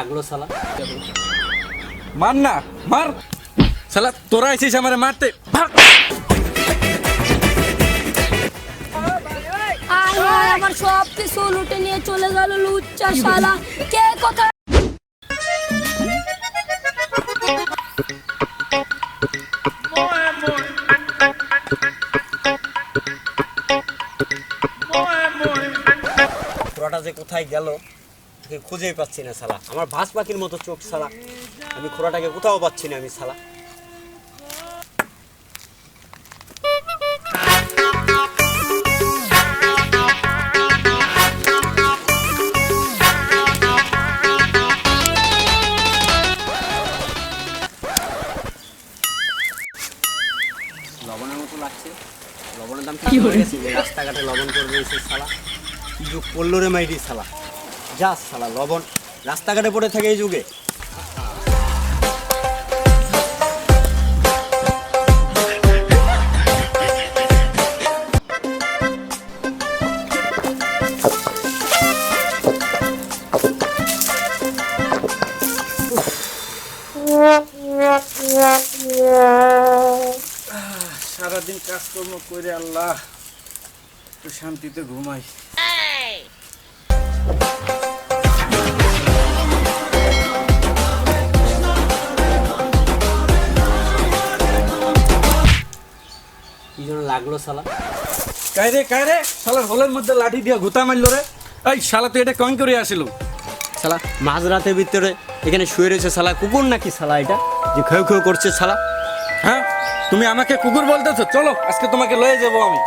লাগলো শালা? মার না, মার শালা, তোরা এসেছিস আমারে মারতে, ভাগ। আমার সব কিছু লুটে নিয়ে চলে গেল লুচ্চা শালা। কে কোথায়? খোড়াটা যে কোথায় গেল খুঁজেই পাচ্ছি না শালা। আমার ভাস পাখির মতো চোখ শালা, আমি খোড়াটাকে কোথাও পাচ্ছি না আমি শালা। লবণের মতো লাগছে, লবণের দাম কি হয়ে গেছে? রাস্তাঘাটে লবণ করবে এসে শালা, কি যুগ পড়লো রে মাইরি শালা। যা শালা, লবণ রাস্তাঘাটে পড়ে থাকে এই যুগে। সারাদিন কাজকর্ম করে আল্লাহ একটু শান্তিতে ঘুমাই। কি যেন লাগলো শালা? কায়রে কায়রে শালার হোলের মধ্যে লাঠি দিয়া ঘুতা মারলো রে। এই শালা তুই এটা কম করে আসিল? শালা মাঝরাতের ভিতরে এখানে শুয়ে রয়েছে শালা, কুকুর নাকি শালা এটা যে খেয়ে খেয়ে করছে শালা? হ্যাঁ, তুমি আমাকে কুকুর বলতেছো? চলো আজকে তোমাকে লয়ে যাবো আমি।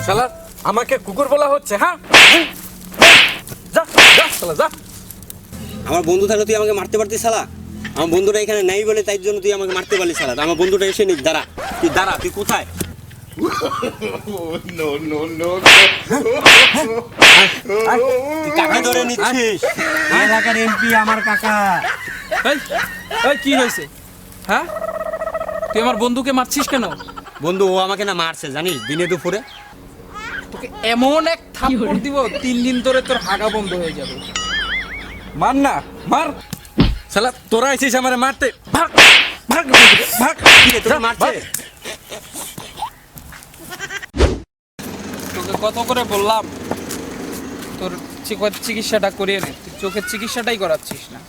শালা আমাকে কুকুর বলা হচ্ছে? হ্যাঁ, যা যা শালা যা। আমার বন্ধু থাকলে তুই আমাকে মারতে পারতিস শালা? আমার বন্ধুটা এখানে নেই বলে তাই জন্য তুই আমাকে মারতে পারলি শালা। আমার বন্ধুটা এসে নিক, দাঁড়া তুই, দাঁড়া তুই কোথায়? তুই কাকে ধরে নিচ্ছিস? এলাকার এমপি আমার কাকা। এই এই কি হয়েছে? হ্যাঁ, তুই আমার বন্ধুকে মারছিস কেন? বন্ধু ও আমাকে না মারছে জানিস, দিনে দুপুরে। তোকে এমন এক থাপ্পড় দিব 3 দিন ধরে তোর হাগা বন্ধ হয়ে যাবে। মার না, মার শালা, তোরা এসেছিস আমারে মারতে, ভাগ ভাগ ভাগ। কি রে, তোকে মারছে? তোকে কত করে বললাম তোর চিকিৎসাটা করিয়ে নে, তুই চোখের চিকিৎসাটাই করাচ্ছিস না।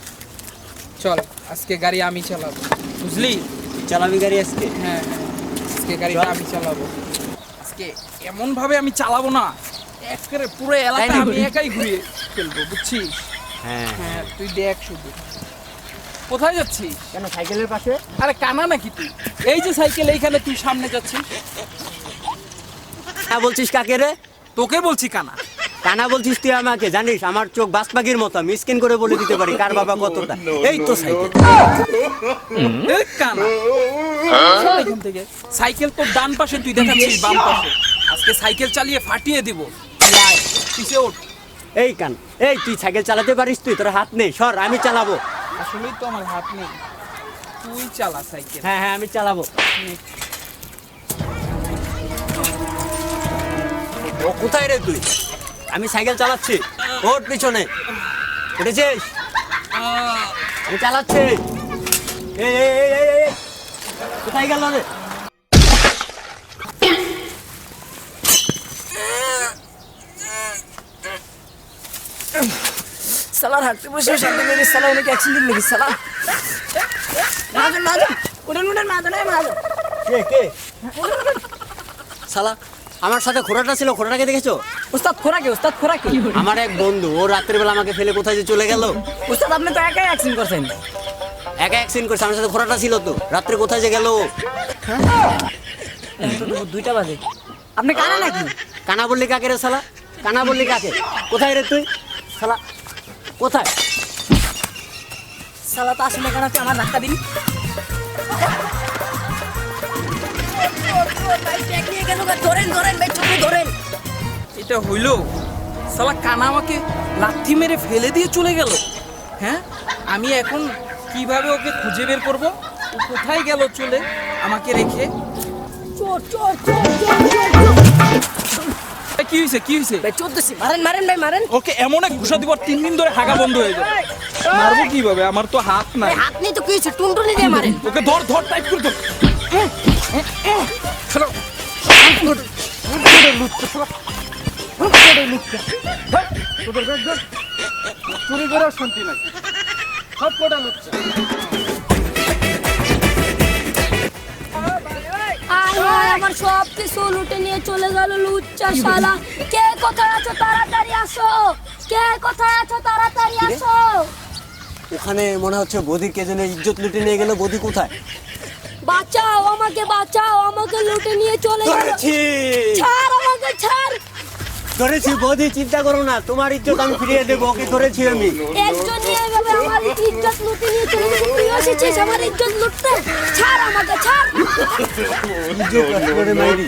চল আজকে গাড়ি আমি চালাবো, বুঝলি? তুই চালাবি গাড়ি আজকে? হ্যাঁ হ্যাঁ, আজকে গাড়িটা আমি চালাবো। আজকে এমন ভাবে আমি চালাবো না, একেবারে পুরো এলাকা আমি একাই ঘুরিয়ে ফেলবো, বুঝছিস? হ্যাঁ হ্যাঁ, তুই দেখ শুধু। কোথায় যাচ্ছিস? কেন সাইকেলের পাশে? আরে কানা নাকি তুই? এই যে সাইকেল, এইখানে তুই সামনে যাচ্ছিস। হ্যাঁ বলছিস কাকে রে? তোকে বলছি কানা। কানা বলছিস তুই আমাকে? জানিস আমার চোখ বাস পাখির মতো, আমি স্ক্যান করে বলে দিতে পারি কার বাবা কতটা। এই তো সাইকেল। এই কানা, চল এখান থেকে। সাইকেল তোর ডান পাশে, তুই দেখাচ্ছিস বাম পাশে। আজকে সাইকেল চালিয়ে ফাটিয়ে দিব। তুই আয়, পিছে ওঠ। এই কান, এই তুই সাইকেল চালাতে পারিস? তুই, তোর হাত নেই, সর আমি চালাবো। আসলেই তো আমার হাত নেই, তুই চালা সাইকেল। হ্যাঁ হ্যাঁ আমি চালাবো। ও কোথায় রে তুই? আমি সাইকেল চালাচ্ছি, ওর পিছনে। উঠেছিস? আমি চালাচ্ছি। এই এই এই এই এই, কোথায় গেল রে? সালার হাঁটতে বসে সামনে মেরে সালা অনেক অ্যাক্সিডেন্ট লেগেছে সালা। মাজন মাজন উঠেন উঠেন, মাজন মাজন। কে কে? শালা আমার সাথে ঘোড়াটা ছিল, ঘোড়াটাকে দেখেছো? উস্তাদ খোরাকে, উস্তাদ খোরাকে। আমার এক বন্ধু, ও রাত্রের বেলা আমাকে ফেলে কোথায় যে চলে গেল। উস্তাদ আপনি তো একাই অ্যাক্সিডেন্ট করছেন। একা অ্যাক্সিডেন্ট করছে, আমার সাথে ঘোড়াটা ছিল তো, রাত্রে কোথায় যে গেল ও? তো দুপুর 2টা বাজে। আপনি কানা নাকি? কানা বললি কাকে রে শালা? কানা বললি কাকে? কোথায় রে তুই শালা, কোথায়? সালা তো আসলে কানা, তুই আমার ধাক্কা দিন। ধরেন ধরেন ভাই, চোখে ধরেন। এটা হইলো? শালা কানা আমাকে লাথি মেরে ফেলে দিয়ে চলে গেল। হ্যাঁ, আমি এখন কিভাবে ওকে খুঁজে বের করব? ও কোথায় গেল চলে আমাকে রেখে? চোর চোর চোর চোর চোর। কি হয়েছে? হয়েছে ভাই চলতেছি, মারেন মারেন ভাই মারেন। ওকে এমন এক ঘুষা দিব 3 দিন ধরে হাগা বন্ধ হয়ে যাবে। মারবো কিভাবে, আমার তো হাত নাই। ভাই, হাত নেই তো কি হয়েছে, টুনটুনি দিয়ে মারেন। ওকে ধর ধর টাইট করে ধর। চলো চুরি করে শান্তি নাই, সব কটা লুচ্ছা। আয় হায়, আমার সব কিছু লুটে নিয়ে চলে গেল লুচ্চা শালা। কে কোথায় আছো তাড়াতাড়ি আসো, কে কোথায় আছো তাড়াতাড়ি আসো। ওখানে মনে হচ্ছে বদির কে যেন ইজ্জত লুটে নিয়ে গেল। বদি কোথায়? বাঁচাও আমাকে, বাঁচাও আমাকে, লুটে নিয়ে চলে গেল। ধরেছি ছাড় আমাকে, ছাড়। ধরেছি বদি, চিন্তা করো না, তোমার ইজ্জত আমি ফিরিয়ে দেবো। ওকে ধরেছি আমি। একজন নিয়ে এভাবে আমার ইজ্জত লুটে নিয়ে চলে গেছে, তুই এসেছিস আমার ইজ্জত লুটতে। ছাড় আমাকে, ছাড়। ইজ্জত নষ্ট করে মাইরি।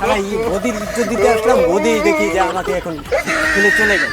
আরে এই বদির ইজ্জত দিতে আসলাম, বদি দেখি যে আমাকে এখন ফেলে চলে গেল।